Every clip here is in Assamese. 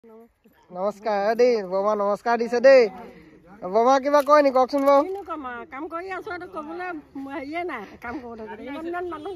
নমস্কাৰ দেই বাবা, নমস্কাৰ দিছে দেই বাবা। কিবা কয় নি কওকচোন বাৰু। কাম কৰি আছো কবলৈ হেৰিয়ে নাই। কাম কৰোঁতে ইমান মানুহ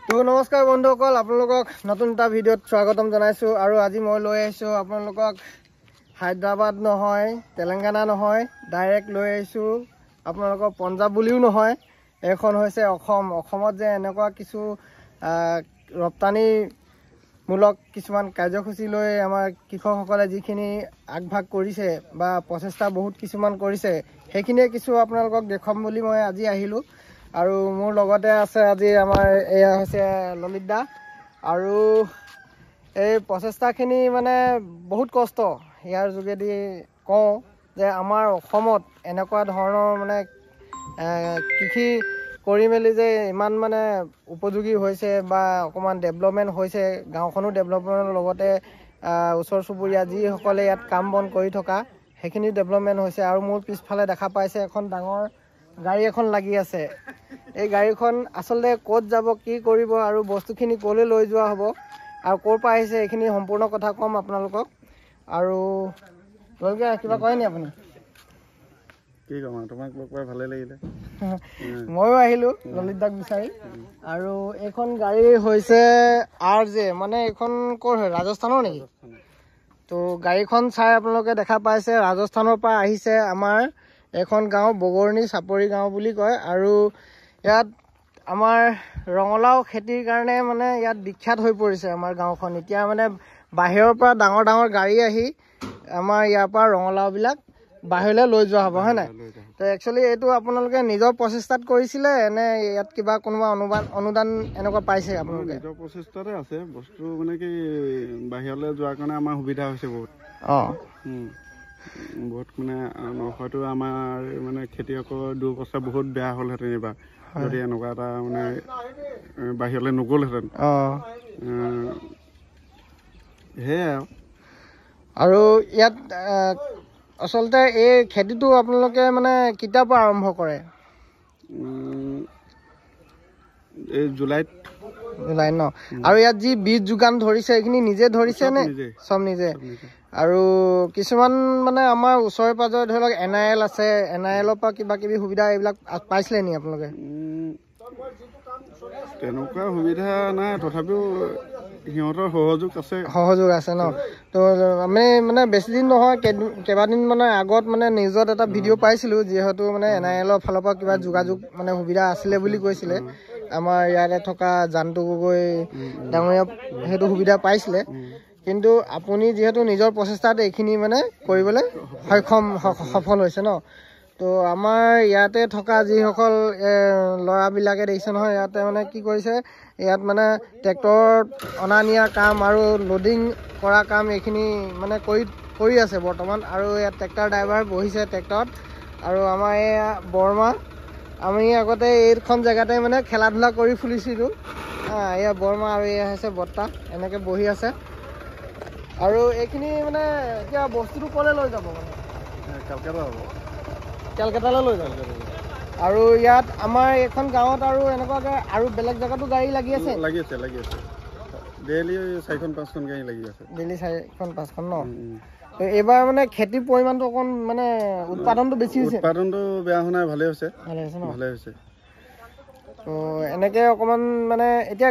তো নমস্কাৰ বন্ধুসকল, আপোনালোকক নতুন এটা ভিডিঅ'ত স্বাগতম জনাইছোঁ। আৰু আজি মই লৈ আহিছোঁ আপোনালোকক হায়দৰাবাদ নহয়, তেলেংগানা নহয়, ডাইৰেক্ট লৈ আহিছোঁ আপোনালোকক পঞ্জাৱ বুলিও নহয়, এইখন হৈছে অসম। অসমত যে এনেকুৱা কিছু ৰপ্তানিমূলক কিছুমান কাৰ্যসূচী লৈ আমাৰ কৃষকসকলে যিখিনি আগভাগ কৰিছে বা প্ৰচেষ্টা বহুত কিছুমান কৰিছে, সেইখিনিয়ে কিছু আপোনালোকক দেখুৱাম বুলি মই আজি আহিলোঁ। আৰু মোৰ লগতে আছে আজি আমাৰ এয়া হৈছে ললিত দা। আৰু এই প্ৰচেষ্টাখিনি মানে বহুত কষ্ট। ইয়াৰ যোগেদি কওঁ যে আমাৰ অসমত এনেকুৱা ধৰণৰ মানে কৃষি কৰি মেলি যে ইমান মানে উপযোগী হৈছে বা অকণমান ডেভেলপমেণ্ট হৈছে, গাঁওখনো ডেভেলপমেণ্টৰ লগতে ওচৰ চুবুৰীয়া যিসকলে ইয়াত কাম বন কৰি থকা সেইখিনি ডেভেলপমেণ্ট হৈছে। আৰু মোৰ পিছফালে দেখা পাইছে এখন ডাঙৰ গাড়ী এখন লাগি আছে। এই গাড়ীখন আচলতে ক'ত যাব, কি কৰিব আৰু বস্তুখিনি ক'লৈ লৈ যোৱা হ'ব আৰু ক'ৰ পৰা আহিছে এইখিনি সম্পূৰ্ণ কথা ক'ম আপোনালোকক। আৰু তোমালোকে কিবা কয় নি আপুনি? কি ক'ম আৰু, তোমাক লগ পাই ভালেই লাগিলে। ময়ো আহিলোঁ ললিত দাক বিচাৰি। আৰু এইখন গাড়ী হৈছে RJ, মানে এইখন ক'ৰ হয়, ৰাজস্থানৰ নেকি? তো গাড়ীখন চাই আপোনালোকে দেখা পাইছে ৰাজস্থানৰ পৰা আহিছে আমাৰ এখন গাঁও বগৰণি চাপৰি গাঁও বুলি কয়। আৰু ইয়াত আমাৰ ৰঙালাও খেতিৰ কাৰণে মানে ইয়াত বিখ্যাত হৈ পৰিছে আমাৰ গাঁওখন। এতিয়া মানে বাহিৰৰ পৰা ডাঙৰ ডাঙৰ গাড়ী আহি আমাৰ ইয়াৰ পৰা ৰঙালাওবিলাক বাহিৰলৈ লৈ যোৱা হ'ব, হয় নাই? তো একচুৱেলি এইটো আপোনালোকে নিজৰ প্ৰচেষ্টাত কৰিছিলে নে ইয়াত কিবা কোনোবা অনুদান এনেকুৱা পাইছে আপোনালোকে? নিজৰ প্ৰচেষ্টাতে আছে বস্তু, মানে কি বাহিৰলৈ যোৱাৰ কাৰণে আমাৰ সুবিধা হৈছে বহুত। বহুত মানে হয়তো আমাৰ মানে খেতিয়কৰ দুৰ্বস্থা বহুত বেয়া হ'লহেঁতেন এইবাৰ যদি এনেকুৱা এটা মানে বাহিৰলৈ নগ'লহেঁতেন। সেয়াই আৰু ইয়াত আচলতে এই খেতিটো আপোনালোকে মানে কেতিয়াৰ পৰা আৰম্ভ কৰে? এই জুলাইত ন? আৰু ইয়াত যি বীজ যোগান ধৰিছে এইখিনি নিজে ধৰিছে নে? চব নিজে। আৰু কিছুমান মানে আমাৰ ওচৰে পাঁজৰে ধৰি লওক NIL আছে, NILৰ পৰা কিবা কিবি সুবিধা এইবিলাক পাইছিলে নি আপোনালোকে? তেনেকুৱা সুবিধা নাই, তথাপিও সিহঁতৰ সহযোগ আছে ন? তো আমি মানে বেছি দিন নহয়, কেইবাদিন মানে আগত মানে নিউজত এটা ভিডিঅ' পাইছিলোঁ, যিহেতু মানে NILৰ ফালৰ পৰা কিবা যোগাযোগ মানে সুবিধা আছিলে বুলি কৈছিলে। আমাৰ ইয়াতে থকা জানটো গগৈ ডাঙৰীয়া সেইটো সুবিধা পাইছিলে। কিন্তু আপুনি যিহেতু নিজৰ প্ৰচেষ্টাত এইখিনি মানে কৰিবলৈ সফল হৈছে ন? তো আমাৰ ইয়াতে থকা যিসকল ল'ৰাবিলাকে দেখিছে নহয়, ইয়াতে মানে কি কৰিছে, ইয়াত মানে ট্ৰেক্টৰত অনা নিয়া কাম আৰু লোডিং কৰা কাম এইখিনি মানে কৰি আছে বৰ্তমান। আৰু ইয়াত ট্ৰেক্টৰ ড্ৰাইভাৰ বহিছে ট্ৰেক্টৰত। আৰু আমাৰ এয়া বৰমা, আমি আগতে এইখন জেগাতে মানে খেলা ধূলা কৰি ফুলিছিলোঁ। এয়া বৰমা আৰু এয়া হৈছে বৰ্তা, এনেকৈ বহি আছে। আৰু এইখিনি মানে এতিয়া বস্তুটো ক'লৈ লৈ যাব মানে? কেলকাতালৈ লৈ যাব। আৰু ইয়াত আমাৰ এইখন গাঁৱত আৰু এনেকুৱাকৈ আৰু বেলেগ জেগাতো গাড়ী লাগি আছে? লাগি আছে ডেইলি 4-5খন গাড়ী লাগি আছে। ডেইলি 4-5খন ন? এইবাৰ মানে খেতিৰ পৰিমাণটো অকণ মানে উৎপাদনটো বেছি হৈছে? উৎপাদনটো বেয়া হোৱা নাই, ভালেই হৈছে ন? ভালেই হৈছে। তো এনেকৈ অকণমান মানে এতিয়া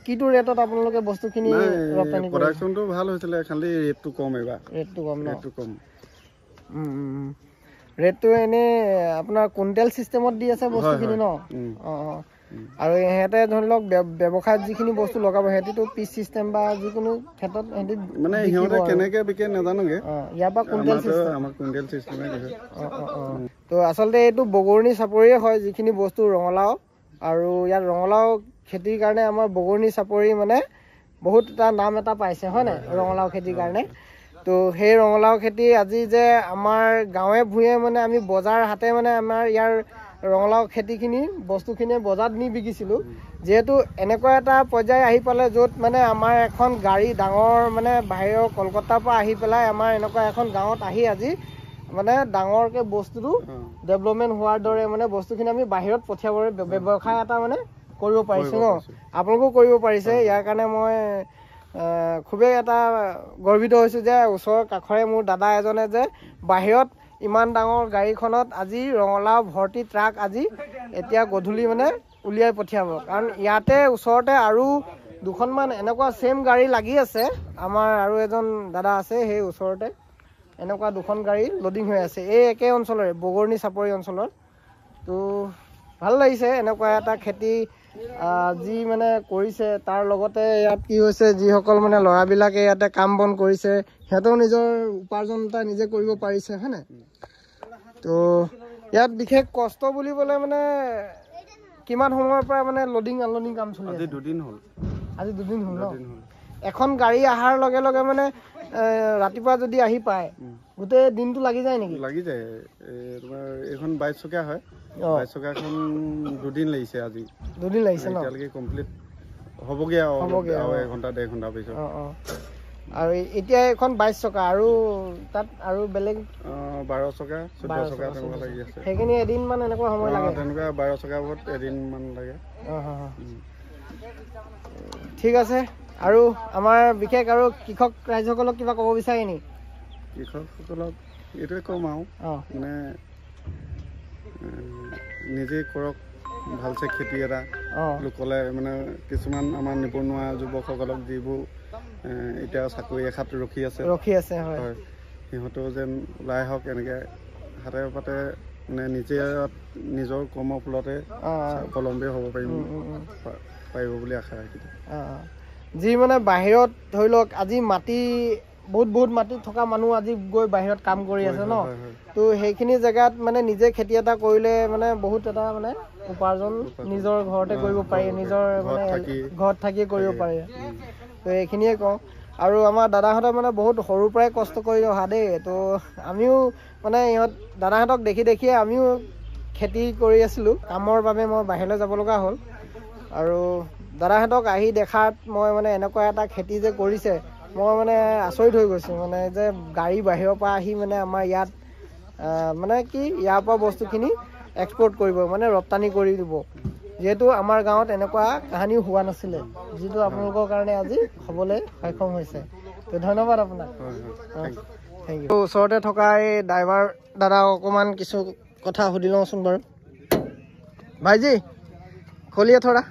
কিটো ৰেটত আপোনালোকে বস্তুখিনি ৰপ্তানি কৰে? প্ৰডাকশ্যনটো ভাল হৈছিলে, খালি ৰেটটো কম এইবাৰ। ৰেটটো কম। ৰেটটো এনেই আপোনাৰ কুইণ্টেল চিষ্টেমত দি আছে বস্তুখিনি ন? আৰু সিহঁতে ধৰি লওক ব্যৱসায়ত যিখিনি বস্তু লগাব সিহঁতিতো পিচ চিষ্টেম বা যিকোনো ক্ষেত্ৰত সিহঁতি মানে সিহঁতে কেনেকৈ বিকে নাজানোগে, ইয়াৰ পৰা কুইণ্টেল চিষ্টেমে দিছে। তো আচলতে এইটো বগৰণি চাপৰিয়ে হয় যিখিনি বস্তু ৰঙালাও। আৰু ইয়াত ৰঙালাও খেতিৰ কাৰণে আমাৰ বগৰণি চাপৰি মানে বহুত এটা নাম এটা পাইছে, হয় নাই, ৰঙালাও খেতিৰ কাৰণে। তো সেই ৰঙালাও খেতি আজি যে আমাৰ গাঁৱে ভূঞে মানে আমি বজাৰ হাতে মানে আমাৰ ইয়াৰ ৰঙালাও খেতিখিনি বস্তুখিনি বজাৰত নি বিকিছিলোঁ। যিহেতু এনেকুৱা এটা পৰ্যায় আহি পালে য'ত মানে আমাৰ এখন গাড়ী ডাঙৰ মানে বাহিৰৰ কলকাতাৰ পৰা আহি পেলাই আমাৰ এনেকুৱা এখন গাঁৱত আহি আজি মানে ডাঙৰকে বস্তুটো ডেভেলপমেণ্ট হোৱাৰ দৰে মানে বস্তুখিনি আমি বাহিৰত পঠিয়াবলৈ ব্যৱসায় এটা মানে কৰিব পাৰিছোঁ ন আপোনালোকেও কৰিব পাৰিছে ইয়াৰ কাৰণে মই খুবেই এটা গৰ্বিত হৈছোঁ যে ওচৰৰ কাষৰে মোৰ দাদা এজনে যে বাহিৰত ইমান ডাঙৰ গাড়ীখনত আজি ৰঙালাও ভৰ্তি ট্ৰাক আজি এতিয়া গধূলি মানে উলিয়াই পঠিয়াব কাৰণ ইয়াতে ওচৰতে আৰু দুখনমান এনেকুৱা ছেম গাড়ী লাগি আছে আমাৰ আৰু এজন দাদা আছে সেই ওচৰতে এনেকুৱা দুখন গাড়ী লোডিং হৈ আছে এই একে অঞ্চলৰে বগৰণি চাপৰি অঞ্চলৰ তো ভাল লাগিছে এনেকুৱা এটা খেতি যি মানে কৰিছে তাৰ লগতে ইয়াত কি হৈছে যিসকল মানে ল'ৰাবিলাকে ইয়াতে কাম বন কৰিছে সিহঁতেও নিজৰ উপাৰ্জন এটা নিজে কৰিব পাৰিছে হয় নাই তো ইয়াত বিশেষ কষ্ট বুলিবলৈ মানে কিমান সময়ৰ পৰা মানে লোডিং আনলোডিং কাম চলি আছে আজি দুদিন হ'ল ন এখন গাড়ী অহাৰ লগে লগে মানে ৰাতিপুৱা যদি আহি পায় গোটেই দিনটো লাগি যায় নেকি লাগি যায় তোমাৰ এইখন 22 চকীয়া হয় 22 চকীয়াখন দুদিন লাগিছে আজি দুদিন লাগিছে ন এতিয়ালৈকে কমপ্লিট হ'বগে আৰু এঘণ্টা 1.5 ঘণ্টা পিছত আৰু এতিয়া এখন 22 চকা আৰু তাত আৰু বেলেগ 12 চকা 14 চকা তেনেকুৱা লাগি আছে সেইখিনি এদিন মান এনেকুৱা সময় লাগে তেনেকুৱা 12 চকাবোৰত এদিন মান লাগে ঠিক আছে আৰু আমাৰ বিশেষ আৰু কৃষক ৰাইজসকলক কিবা ক'ব বিচাৰে নি কৃষকসকলক এইটোৱে ক'ম আৰু মানে নিজে কৰক ভালছে খেতি এটা লোকলে মানে কিছুমান আমাৰ নিবনুৱা যুৱকসকলক যিবোৰ এতিয়া চাকৰি এখাত ৰখি আছে হয় সিহঁতেও যেন ওলাই আহক এনেকৈ হাতে পাতে মানে নিজে নিজৰ কৰ্মৰ ফলতে স্বাৱলম্বী হ'ব পাৰিব বুলি আশা ৰাখিছোঁ যি মানে বাহিৰত ধৰি লওক আজি মাটি বহুত মাটিত থকা মানুহ আজি গৈ বাহিৰত কাম কৰি আছে ন তো সেইখিনি জেগাত মানে নিজে খেতি এটা কৰিলে মানে বহুত এটা মানে উপাৰ্জন নিজৰ ঘৰতে কৰিব পাৰি নিজৰ মানে ঘৰত থাকি কৰিব পাৰি তো এইখিনিয়ে কওঁ আৰু আমাৰ দাদাহঁতে মানে বহুত সৰুৰ পৰাই কষ্ট কৰি অহা দেই তো আমিও মানে দাদাহঁতক দেখিয়ে আমিও খেতি কৰি আছিলোঁ কামৰ বাবে মই বাহিৰলৈ যাব লগা হ'ল আৰু দাদাহঁতক আহি দেখাত মই মানে এনেকুৱা এটা খেতি যে কৰিছে মই মানে আচৰিত হৈ গৈছোঁ মানে যে গাড়ী বাহিৰৰ পৰা আহি মানে আমাৰ ইয়াত মানে কি ইয়াৰ পৰা বস্তুখিনি এক্সপৰ্ট কৰিব মানে ৰপ্তানি কৰি দিব যিহেতু আমাৰ গাঁৱত এনেকুৱা কাহিনীও হোৱা নাছিলে যিটো আপোনালোকৰ কাৰণে আজি হ'বলৈ সক্ষম হৈছে তো ধন্যবাদ আপোনাক থেংক ইউ ওচৰতে থকা এই ড্ৰাইভাৰ দাদা অকণমান কিছু কথা সুধি লওঁচোন বাৰু ভাইজি খলিয়ে থোड़ा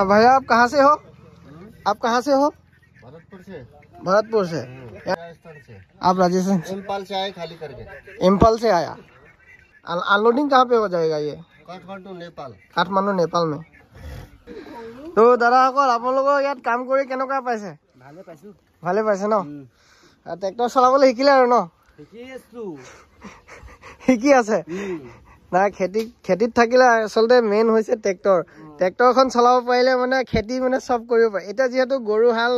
भैया आप कहाँ से हो भरतपुर से आप राजस्थान से इम्फाल से आए खाली करके इम्फाल से आया अनलोडिंग कहाँ पे हो जाएगा ये काठमांडू नेपाल में तो দাদাসকল আপোনালোকৰ ইয়াত কাম কৰি কেনেকুৱা পাইছে ভালে পাইছে ন ট্ৰেক্টৰ চলাবলৈ শিকিলে আৰু ন শিকি আছে না খেতিত থাকিলে আচলতে মেইন হৈছে ট্ৰেক্টৰখন চলাব পাৰিলে মানে খেতি মানে চব কৰিব পাৰে এতিয়া যিহেতু গৰু হাল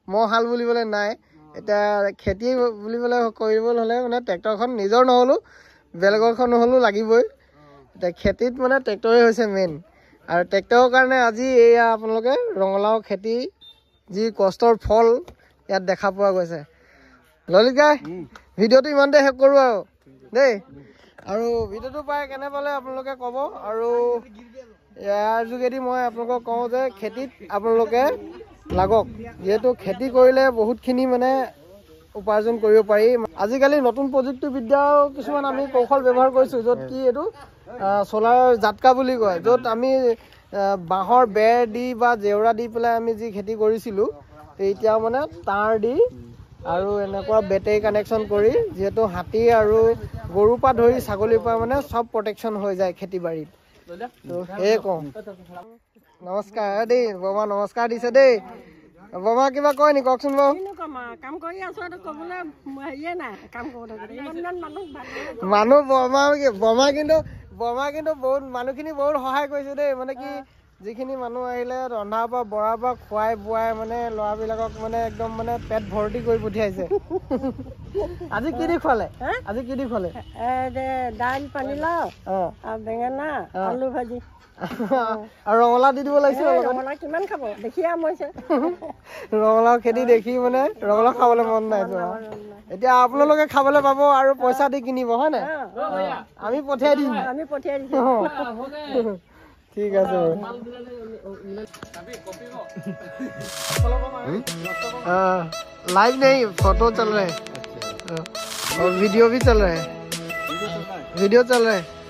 মহ হাল বুলিবলৈ নাই এতিয়া খেতি বুলিবলৈ কৰিবলৈ হ'লে মানে ট্ৰেক্টৰখন নিজৰ নহ'লেও বেলেগৰখন নহ'লেও লাগিবই এতিয়া খেতিত মানে ট্ৰেক্টৰে হৈছে মেইন আৰু ট্ৰেক্টৰৰ কাৰণে আজি এয়া আপোনালোকে ৰঙালাও খেতি যি কষ্টৰ ফল ইয়াত দেখা পোৱা গৈছে ললিত গাই ভিডিঅ'টো ইমানতে শেষ কৰোঁ আৰু দেই আৰু ভিডিঅ'টো পাই কেনে পালে আপোনালোকে ক'ব আৰু ইয়াৰ যোগেদি মই আপোনালোকক কওঁ যে খেতিত আপোনালোকে লাগক যিহেতু খেতি কৰিলে বহুতখিনি মানে উপাৰ্জন কৰিব পাৰি আজিকালি নতুন প্ৰযুক্তিবিদ্যাও কিছুমান আমি কৌশল ব্যৱহাৰ কৰিছোঁ য'ত কি এইটো চ'লাৰ জাটকা বুলি কয় য'ত আমি বাঁহৰ বেৰ দি বা জেওৰা দি পেলাই আমি যি খেতি কৰিছিলোঁ এতিয়া মানে তাঁৰ দি আৰু এনেকুৱা বেটেৰী কানেকশ্যন কৰি যিহেতু হাতী আৰু গৰুৰ পৰা ধৰি ছাগলীৰ পৰা মানে চব প্ৰটেকশ্যন হৈ যায় খেতি বাৰীত তো সেয়ে কওঁ নমস্কাৰ দেই বমা নমস্কাৰ দিছে দেই বমা কিবা কয় নি কওকচোন বাৰু কাম কৰি আছো ক'বলৈ হেৰিয়ে নাই কাম কৰোঁতে মানুহ বমা কিন্তু বহুত মানুহখিনি বহুত সহায় কৰিছে দেই মানে কি যিখিনি মানুহ আহিলে ৰন্ধা বা বৰা বা খুৱাই বোৱাই মানে ল'ৰাবিলাকক মানে একদম মানে পেট ভৰ্তি কৰি পঠিয়াইছে আজি কি দি খোৱালে আজি কি দি খোৱালে দাইল পানীলাও আৰু বেঙেনা আলু ভাজি আৰু ৰঙালাও দি দিব লাগিছিল ৰঙালাও কিমান খাব দেখিয়ে আমৈছে ৰঙালাও খেতি দেখি মানে ৰঙালাও খাবলৈ মন নাই এতিয়া আপোনালোকে খাবলৈ পাব আৰু পইচা দি কিনিব হয় নাই আমি পঠিয়াই দিম ঠিক আছে लाइव नहीं फोटो चल रहे हैं और वीडियो भी चल रहा है वीडियो चल रहा है